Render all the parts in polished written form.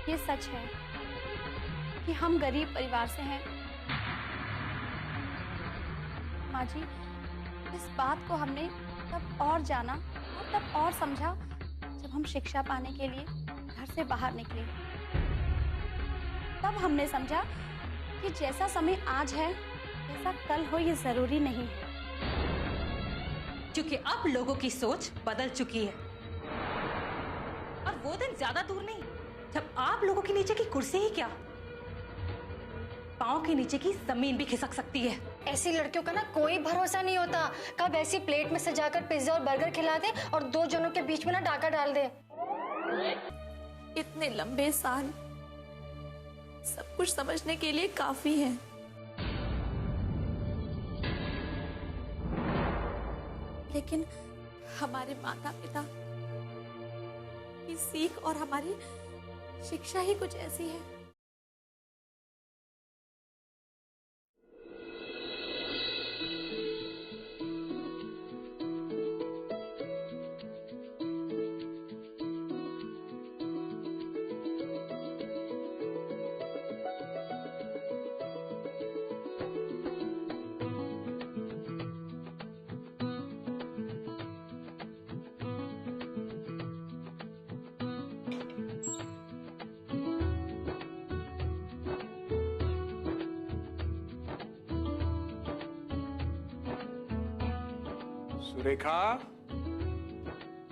ये सच है कि हम गरीब परिवार से हैं। माँ जी, इस बात को हमने तब और जाना और तब और समझा जब हम शिक्षा पाने के लिए घर से बाहर निकले। तब हमने समझा कि जैसा समय आज है वैसा कल हो ये जरूरी नहीं है। क्योंकि अब लोगों की सोच बदल चुकी है और वो दिन ज्यादा दूर नहीं जब आप लोगों के नीचे की कुर्सी ही क्या, पांव के नीचे की जमीन भी खिसक सकती है। ऐसी लड़कियों का ना कोई भरोसा नहीं होता। कब ऐसी प्लेट में सजाकर पिज्जा और बर्गर खिला दे और दो जनों के बीच में ना डाका डाल दे। इतने लंबे साल सब कुछ समझने के लिए काफी है। लेकिन हमारे माता पिता की सीख और हमारी शिक्षा ही कुछ ऐसी है। सुरेखा।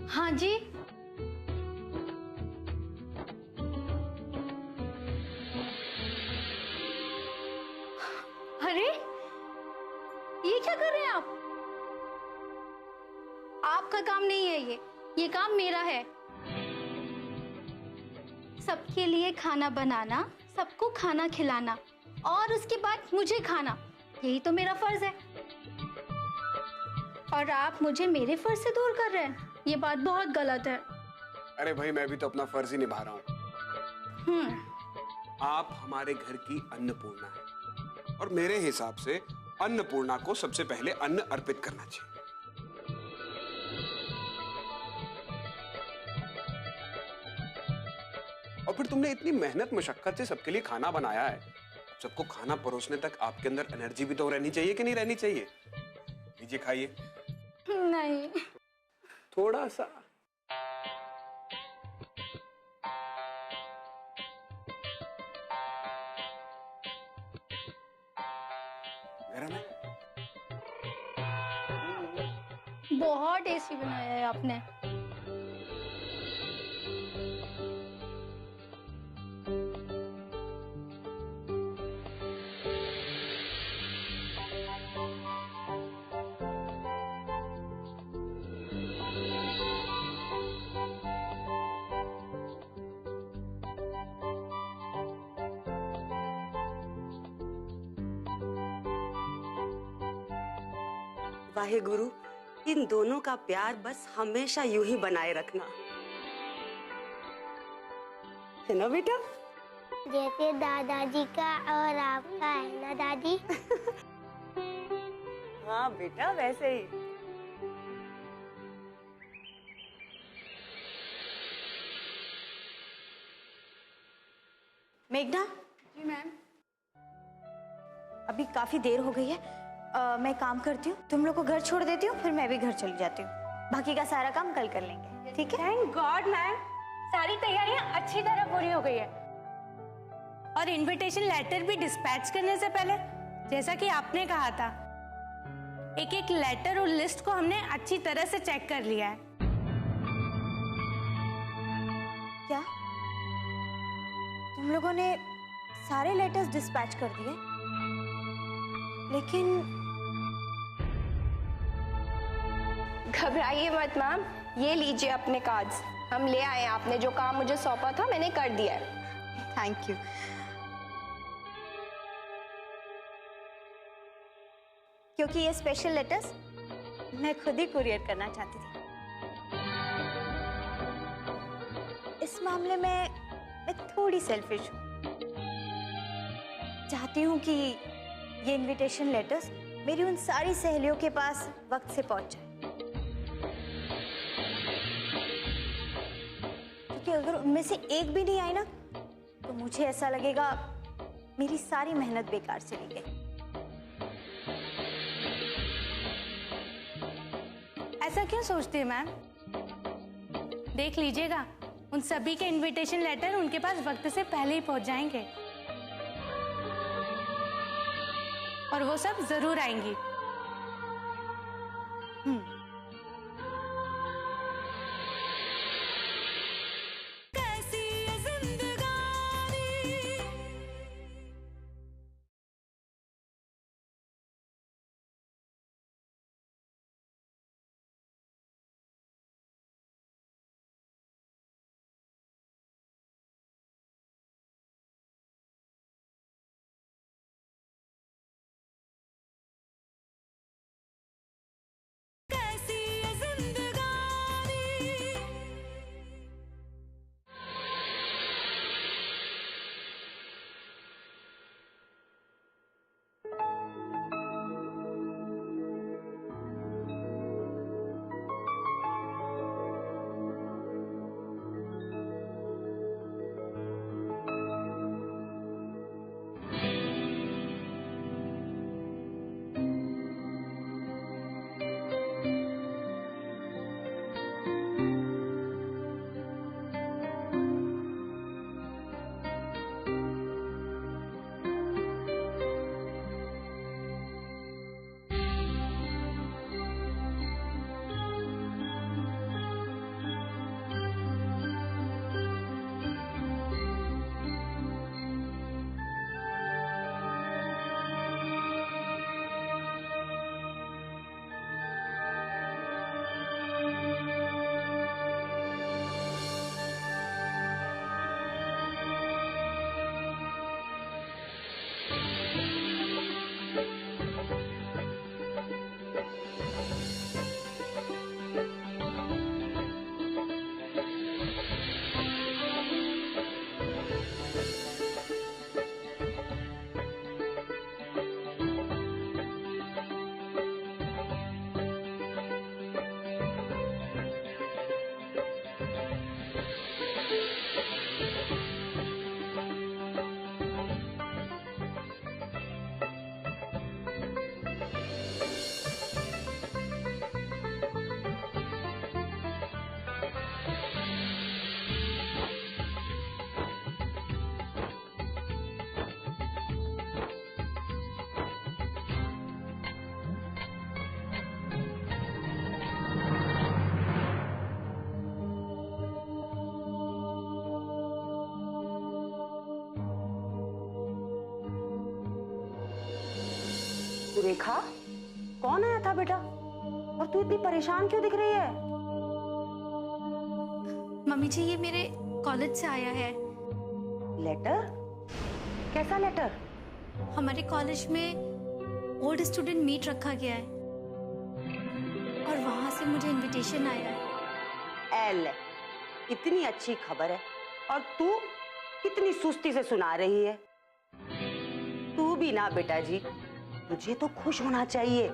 हाँ जी। अरे ये क्या कर रहे हैं आप? आपका काम नहीं है ये काम मेरा है। सबके लिए खाना बनाना, सबको खाना खिलाना और उसके बाद मुझे खाना, यही तो मेरा फर्ज है। और आप मुझे मेरे फर्ज से दूर कर रहे हैं, ये बात बहुत गलत है। अरे भाई, मैं भी तो अपना फर्ज ही निभा रहा हूँ। आप हमारे घर की अन्नपूर्णा है और मेरे हिसाब से अन्नपूर्णा को सबसे पहले अन्न अर्पित करना चाहिए। और फिर तुमने इतनी मेहनत मशक्कत से सबके लिए खाना बनाया है, सबको खाना परोसने तक आपके अंदर एनर्जी भी तो रहनी चाहिए कि नहीं रहनी चाहिए? लीजिए, खाइए। नहीं, थोड़ा सा। गरम है? बहुत टेस्टी बनाया है आपने। वाहे गुरु, इन दोनों का प्यार बस हमेशा यूं ही बनाए रखना, है ना बेटा? जैसे दादाजी का और आपका है ना दादी? हाँ बेटा, वैसे ही। मेघना। जी मैम। अभी काफी देर हो गई है, मैं काम करती हूँ, तुम लोग को घर छोड़ देती हूँ, फिर मैं भी घर चली जाती हूँ। बाकी का सारा काम कल कर लेंगे, ठीक है? थैंक गॉड मैम, सारी तैयारियां अच्छी तरह पूरी हो गई है। और इनविटेशन लेटर भी डिस्पैच करने से पहले, जैसा कि आपने कहा था, एक एक लेटर और लिस्ट को हमने अच्छी तरह से चेक कर लिया है। क्या तुम लोगों ने सारे लेटर्स डिस्पैच कर दिए? लेकिन घबराइए मत मैम, ये लीजिए अपने कार्ड्स, हम ले आए हैं। आपने जो काम मुझे सौंपा था मैंने कर दिया है। Thank you. क्योंकि ये स्पेशल लेटर्स मैं खुद ही कुरियर करना चाहती थी। इस मामले में मैं थोड़ी सेल्फिश हूँ। चाहती हूँ कि ये इनविटेशन लेटर्स मेरी उन सारी सहेलियों के पास वक्त से पहुंच जाए, क्योंकि अगर उनमें से एक भी नहीं आई ना, मुझे ऐसा लगेगा मेरी सारी मेहनत बेकार चली गई। ऐसा क्यों सोचती है मैम? देख लीजिएगा, उन सभी के इनविटेशन लेटर उनके पास वक्त से पहले ही पहुंच जाएंगे और वो सब जरूर आएंगी। सुरेखा, कौन आया था बेटा? और तू इतनी परेशान क्यों दिख रही है? मम्मी जी, ये मेरे कॉलेज से आया है। लेटर? कैसा लेटर? हमारे कॉलेज में ओल्ड स्टूडेंट मीट रखा गया है और वहां से मुझे इनविटेशन आया है। एल, इतनी अच्छी खबर है और तू कितनी सुस्ती से सुना रही है। तू भी ना बेटा जी, तुझे तो खुश होना चाहिए।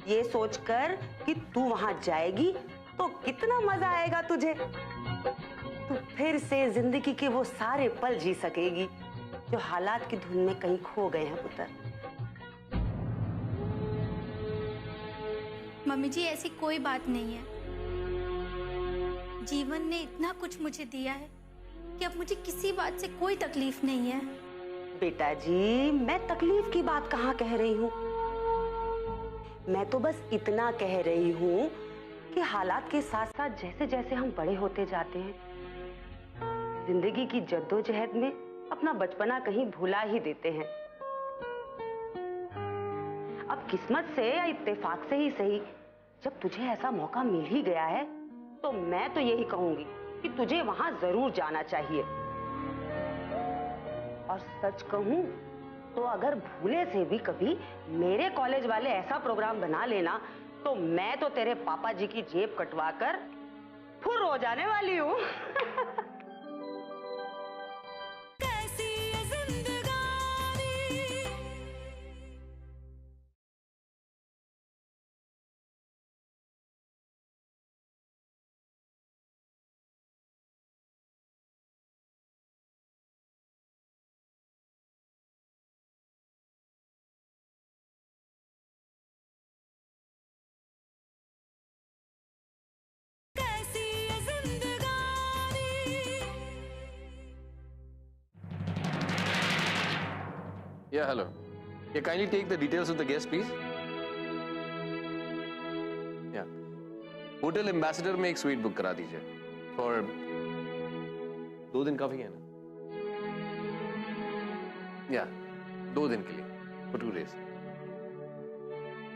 ये सोचकर कि तू वहां जाएगी तो कितना मजा आएगा तुझे। तू फिर से जिंदगी के वो सारे पल जी सकेगी जो हालात की धुन में कहीं खो गए हैं पुत्र। मम्मी जी, ऐसी कोई बात नहीं है। जीवन ने इतना कुछ मुझे दिया है कि अब मुझे किसी बात से कोई तकलीफ नहीं है। बेटा जी, मैं तकलीफ की बात कहाँ कह रही हूँ। मैं तो बस इतना कह रही हूँ कि हालात के साथ साथ जैसे जैसे हम बड़े होते जाते हैं, जिंदगी की जद्दोजहद में अपना बचपना कहीं भुला ही देते हैं। अब किस्मत से या इत्तेफाक से ही सही, जब तुझे ऐसा मौका मिल ही गया है तो मैं तो यही कहूंगी कि तुझे वहां जरूर जाना चाहिए। और सच कहूं तो अगर भूले से भी कभी मेरे कॉलेज वाले ऐसा प्रोग्राम बना लेना तो मैं तो तेरे पापा जी की जेब कटवाकर फुर्र हो जाने वाली हूँ। Yeah, hello. Yeah, kindly take the details of the guest, please. Yeah. Hotel ambassador में एक स्वीट बुक करा दीजिए फॉर 2 दिन काफी है ना? या 2 दिन के लिए फॉर 2 days.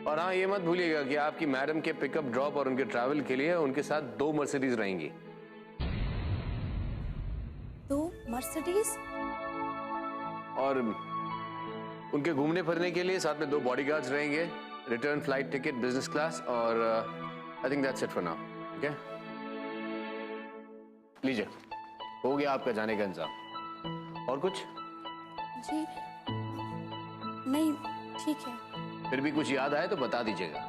और हाँ, ये मत भूलिएगा कि आपकी मैडम के पिकअप ड्रॉप और उनके ट्रैवल के लिए उनके साथ 2 मर्सिडीज रहेंगी. 2 मर्सिडीज? और उनके घूमने फिरने के लिए साथ में 2 बॉडीगार्ड्स रहेंगे. Return flight ticket business class और I think that's it for now. Okay, लीजिए, हो गया आपका जाने का इंतजाम. और कुछ? जी नहीं, ठीक है. फिर भी कुछ याद आए तो बता दीजिएगा.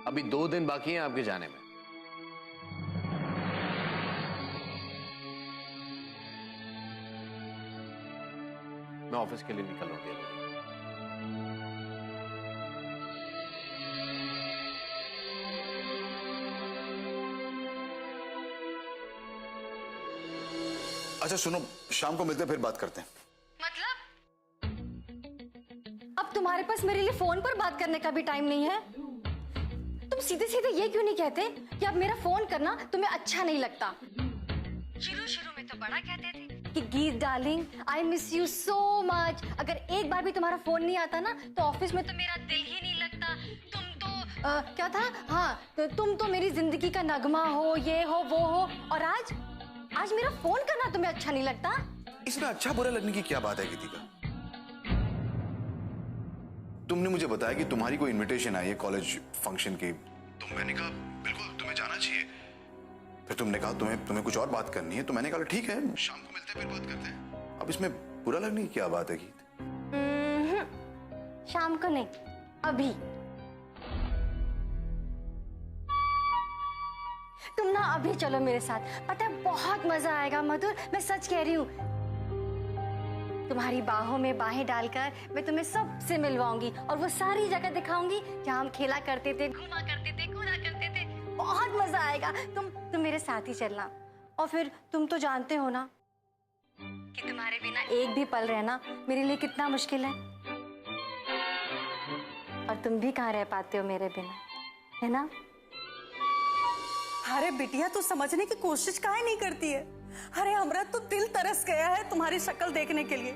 अभी 2 दिन बाकी हैं आपके जाने में. मैं ऑफिस के लिए निकल रहा हूँ. अच्छा सुनो, शाम को मिलते हैं, फिर बात करते हैं. अब तुम्हारे पास मेरे लिए फोन पर बात करने का भी टाइम नहीं है. तुम सीधे सीधे ये क्यों नहीं कहते कि अब मेरा फोन करना तुम्हें अच्छा नहीं लगता? शुरू में तो बड़ा कहते थे कि गीत darling, I miss you so much. अगर एक बार भी तुम्हारा फोन नहीं आता ना तो ऑफिस में तो मेरा दिल ही नहीं लगता. तुम तो क्या था, हाँ, तो तुम तो मेरी जिंदगी का नगमा हो, ये हो वो हो. और आज मेरा फोन करना तुम्हें अच्छा नहीं लगता? इसमें अच्छा बुरा लगने की क्या बात है गीतिका? तुमने मुझे बताया कि तुम्हारी कोई इनविटेशन आई है कॉलेज फंक्शन की, तो मैंने कहा बिल्कुल तुम्हें जाना चाहिए. फिर तुमने कहा तुम्हें कुछ और बात करनी है, तो मैंने कहा ठीक है, शाम को मिलते हैं, फिर बात करते हैं. अब इसमें बुरा लगने की क्या बात है गीत? शाम को नहीं, अभी. तुम ना अभी चलो मेरे साथ. पता है बहुत मजा आएगा मधुर, मैं सच कह रही हूँ. तुम्हारी बाहों में बाहें डालकर मैं तुम्हें सबसे मिलवाऊंगी और वो सारी जगह दिखाऊंगी जहाँ हम खेला करते थे, घूमा करते थे, कूदा करते थे. बहुत मजा आएगा. तुम मेरे साथ ही चलना. और फिर तुम तो जानते हो ना कि तुम्हारे बिना एक भी पल रहना मेरे लिए कितना मुश्किल है. और तुम भी कहाँ रह पाते हो मेरे बिना, है ना? अरे बिटिया, तू समझने की कोशिश काहे नहीं करती है? अरे हमरा तो दिल तरस गया है तुम्हारी शक्ल देखने के लिए.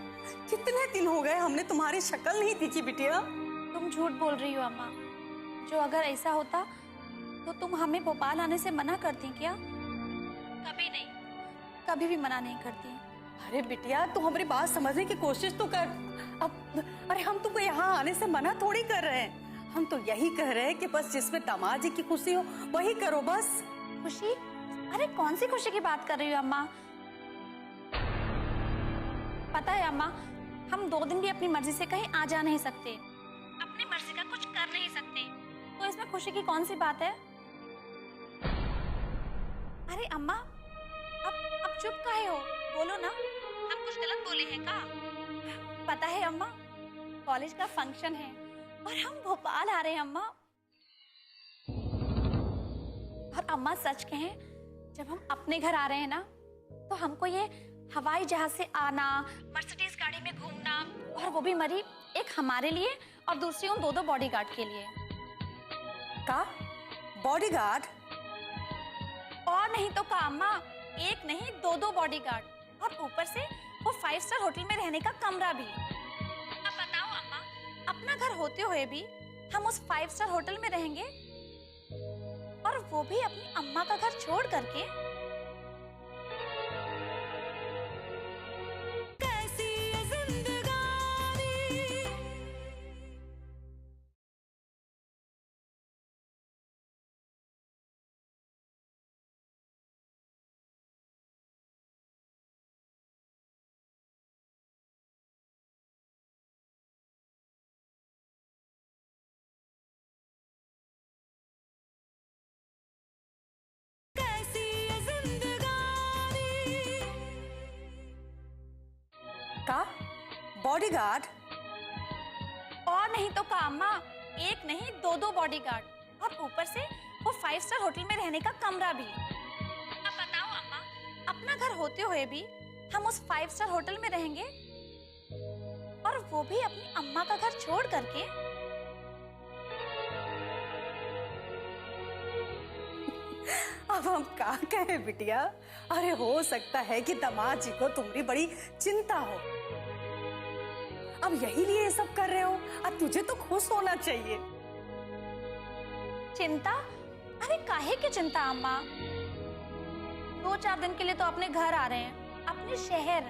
कितने दिन हो गए हमने तुम्हारी शक्ल नहीं देखी बिटिया. तुम झूठ बोल रही हो अम्मा. जो अगर ऐसा होता तो तुम हमें भोपाल आने से मना करती क्या? कभी नहीं, कभी भी मना नहीं करती. अरे बिटिया, तू हमारी बात समझने की कोशिश तो कर. अब अरे हम तुमको यहाँ आने से मना थोड़ी कर रहे हैं. हम तो यही कह रहे हैं कि बस जिसमें दामाद जी की खुशी हो वही करो बस. खुशी? अरे कौन सी खुशी की बात कर रही हो अम्मा? पता है अम्मा, हम 2 दिन भी अपनी मर्जी से कहीं आ जा नहीं सकते, अपनी मर्जी का कुछ कर नहीं सकते. तो इसमें खुशी की कौन सी बात है? अरे अम्मा, अब चुप काहे हो? बोलो ना, हम कुछ गलत बोले हैं का? पता है अम्मा, कॉलेज का फंक्शन है और हम भोपाल आ रहे हैं अम्मा. और अम्मा सच कहें, जब हम अपने घर आ रहे हैं ना तो हमको ये हवाई जहाज से आना, मर्सिडीज गाड़ी में घूमना, और वो भी मरी एक हमारे लिए और दूसरी उन 2 बॉडीगार्ड के लिए. का बॉडीगार्ड? और नहीं तो का अम्मा, एक नहीं 2 बॉडीगार्ड, और ऊपर से वो 5 स्टार होटल में रहने का कमरा भी. अब बताओ अम्मा, अपना घर होते हुए भी हम उस 5 स्टार होटल में रहेंगे, और वो भी अपनी अम्मा का घर छोड़ करके. कैसी ये जिंदगानी. का बॉडीगार्ड? और नहीं तो का अम्मा, एक नहीं 2 बॉडीगार्ड, और ऊपर से वो 5 स्टार होटल में रहने का कमरा भी. अब बताओ अम्मा, अपना घर होते हुए भी हम उस 5 स्टार होटल में रहेंगे, और वो वो भी अपनी अम्मा का घर छोड़ करके। अब हम क्या कहें बिटिया। अरे हो सकता है कि दामाद जी को तुम्हारी बड़ी चिंता हो, अब यही लिए ये सब कर रहे हो। अब तुझे तो खुश होना चाहिए। चिंता? अरे काहे की चिंता अम्मा? 2-4 दिन के लिए तो अपने घर आ रहे हैं, अपने शहर,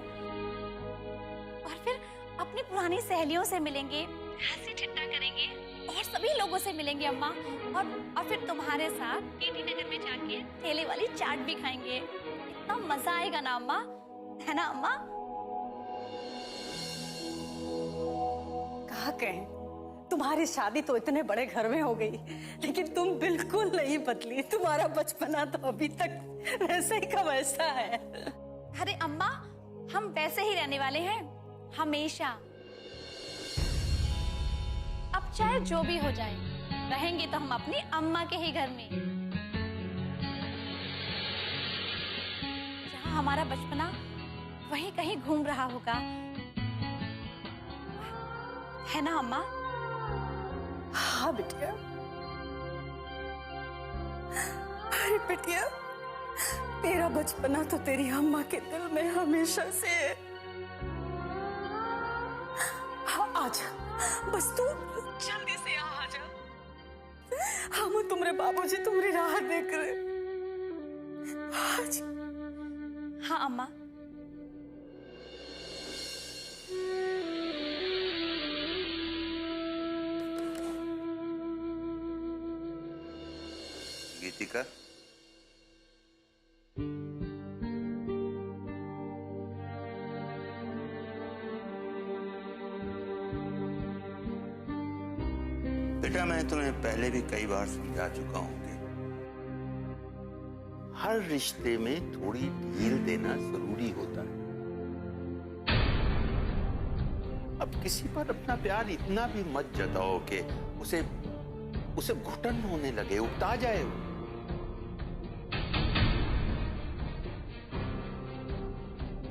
और फिर अपनी पुरानी सहेलियों से मिलेंगे, हंसी ठट्टा करेंगे और सभी लोगों से मिलेंगे अम्मा। और फिर तुम्हारे साथ टीटी नगर में जाके ठेले वाली चाट भी खाएंगे। इतना मजा आएगा ना अम्मा, है ना अम्मा? कहा कहें, तुम्हारी शादी तो इतने बड़े घर में हो गई, लेकिन तुम बिल्कुल नहीं बदली। तुम्हारा बचपना तो अभी तक वैसे ही का वैसा है। अरे अम्मा, हम वैसे ही रहने वाले हैं हमेशा। अब चाहे जो भी हो जाए, रहेंगे तो हम अपनी अम्मा के ही घर में, जहां हमारा बचपना वहीं कहीं घूम रहा होगा, है ना अम्मा? हाँ बिटिया। अरे बिटिया, तेरा बचपना तो तेरी अम्मा के दिल में हमेशा से है। हाँ, आजा, बस तू जल्दी से यहाँ आ जा। हम तुम्हारे बाबूजी तुम्हारी राह देख रहे। आजा। हाँ अम्मा। गीतिका, बेटा मैं तुम्हें पहले भी कई बार समझा चुका हूं कि हर रिश्ते में थोड़ी ढील देना जरूरी होता है। अब किसी पर अपना प्यार इतना भी मत जताओ कि उसे घुटन होने लगे, उकता जाए वो।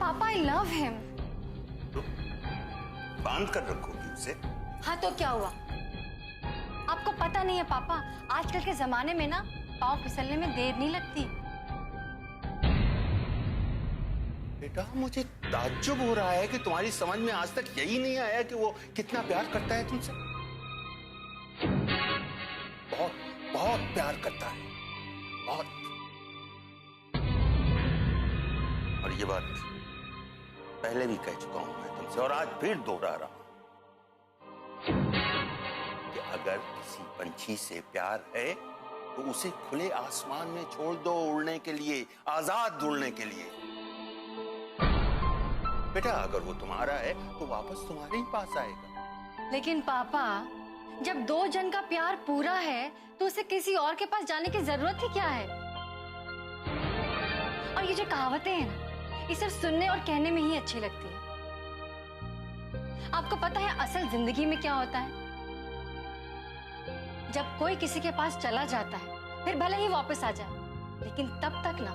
पापा आई लव हिम। तो बांध कर रखोगी उसे? हाँ तो क्या हुआ? आपको पता नहीं है पापा, आजकल के जमाने में ना पाँव फिसलने में देर नहीं लगती। बेटा मुझे ताज्जुब हो रहा है कि तुम्हारी समझ में आज तक यही नहीं आया कि वो कितना प्यार करता है तुमसे। बहुत बहुत प्यार करता है, बहुत। और ये बात पहले भी कह चुका हूं मैं तुमसे, और आज फिर दोहरा रहा हूं कि अगर किसी पंछी से प्यार है तो उसे खुले आसमान में छोड़ दो, उड़ने के लिए, आजाद उड़ने के लिए। बेटा अगर वो तुम्हारा है तो वापस तुम्हारे ही पास आएगा। लेकिन पापा, जब दो जन का प्यार पूरा है तो उसे किसी और के पास जाने की जरूरत ही क्या है? और ये जो कहावतें हैं ना, ये सिर्फ सुनने और कहने में ही अच्छी लगती है। आपको पता है असल जिंदगी में क्या होता है? जब कोई किसी के पास चला जाता है, फिर भले ही वापस आ जाए, लेकिन तब तक ना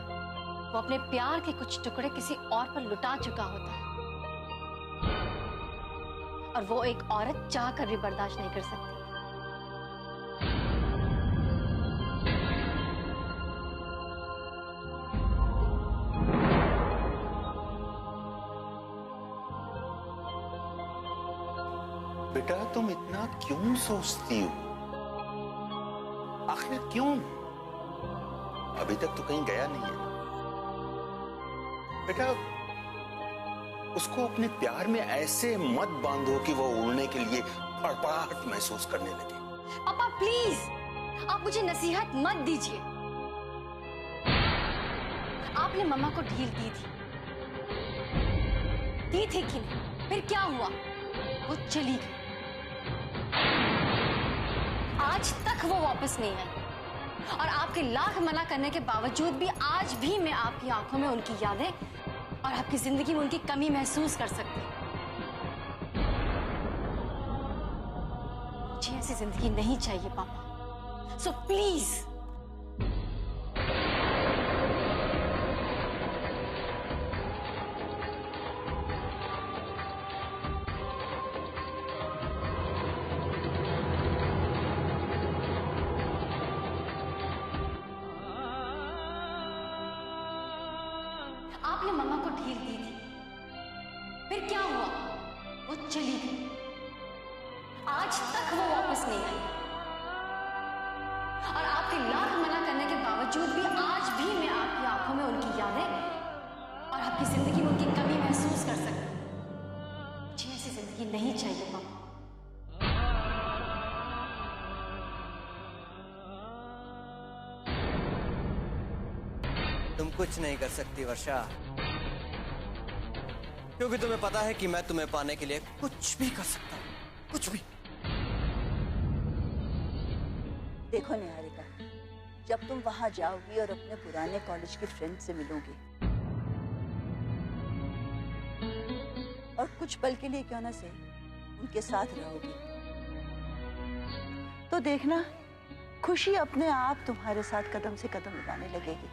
वो अपने प्यार के कुछ टुकड़े किसी और पर लुटा चुका होता है, और वो एक औरत चाह कर भी बर्दाश्त नहीं कर सकती। बेटा तुम इतना क्यों सोचती हो? आखिर क्यों? अभी तक तो कहीं गया नहीं है बेटा। उसको अपने प्यार में ऐसे मत बांधो कि वो उड़ने के लिए फड़फड़ाहट महसूस करने लगे। पापा प्लीज, आप मुझे नसीहत मत दीजिए। आपने मम्मा को ढील दी थी कि नहीं? फिर क्या हुआ? वो चली गई। आज तक वो वापस नहीं आई, और आपके लाख मना करने के बावजूद भी आज भी मैं आपकी आंखों में उनकी यादें और आपकी जिंदगी में उनकी कमी महसूस कर सकती हूँ। मुझे ऐसी जिंदगी नहीं चाहिए पापा, सो प्लीज। हीर दी थी, फिर क्या हुआ? वो चली गई। आज तक वो वापस नहीं आई और आपके लाख मना करने के बावजूद भी आज भी मैं आपकी आंखों में उनकी यादें और आपकी जिंदगी में उनकी कमी महसूस कर सकती हूँ। मुझे ऐसी जिंदगी नहीं चाहिए पापा। तुम कुछ नहीं कर सकती वर्षा, क्योंकि तुम्हें पता है कि मैं तुम्हें पाने के लिए कुछ भी कर सकता हूं, कुछ भी। देखो निहारिका, जब तुम वहां जाओगी और अपने पुराने कॉलेज के फ्रेंड से मिलोगी और कुछ पल के लिए क्यों ना से उनके साथ रहोगी, तो देखना खुशी अपने आप तुम्हारे साथ कदम से कदम मिलाने लगेगी।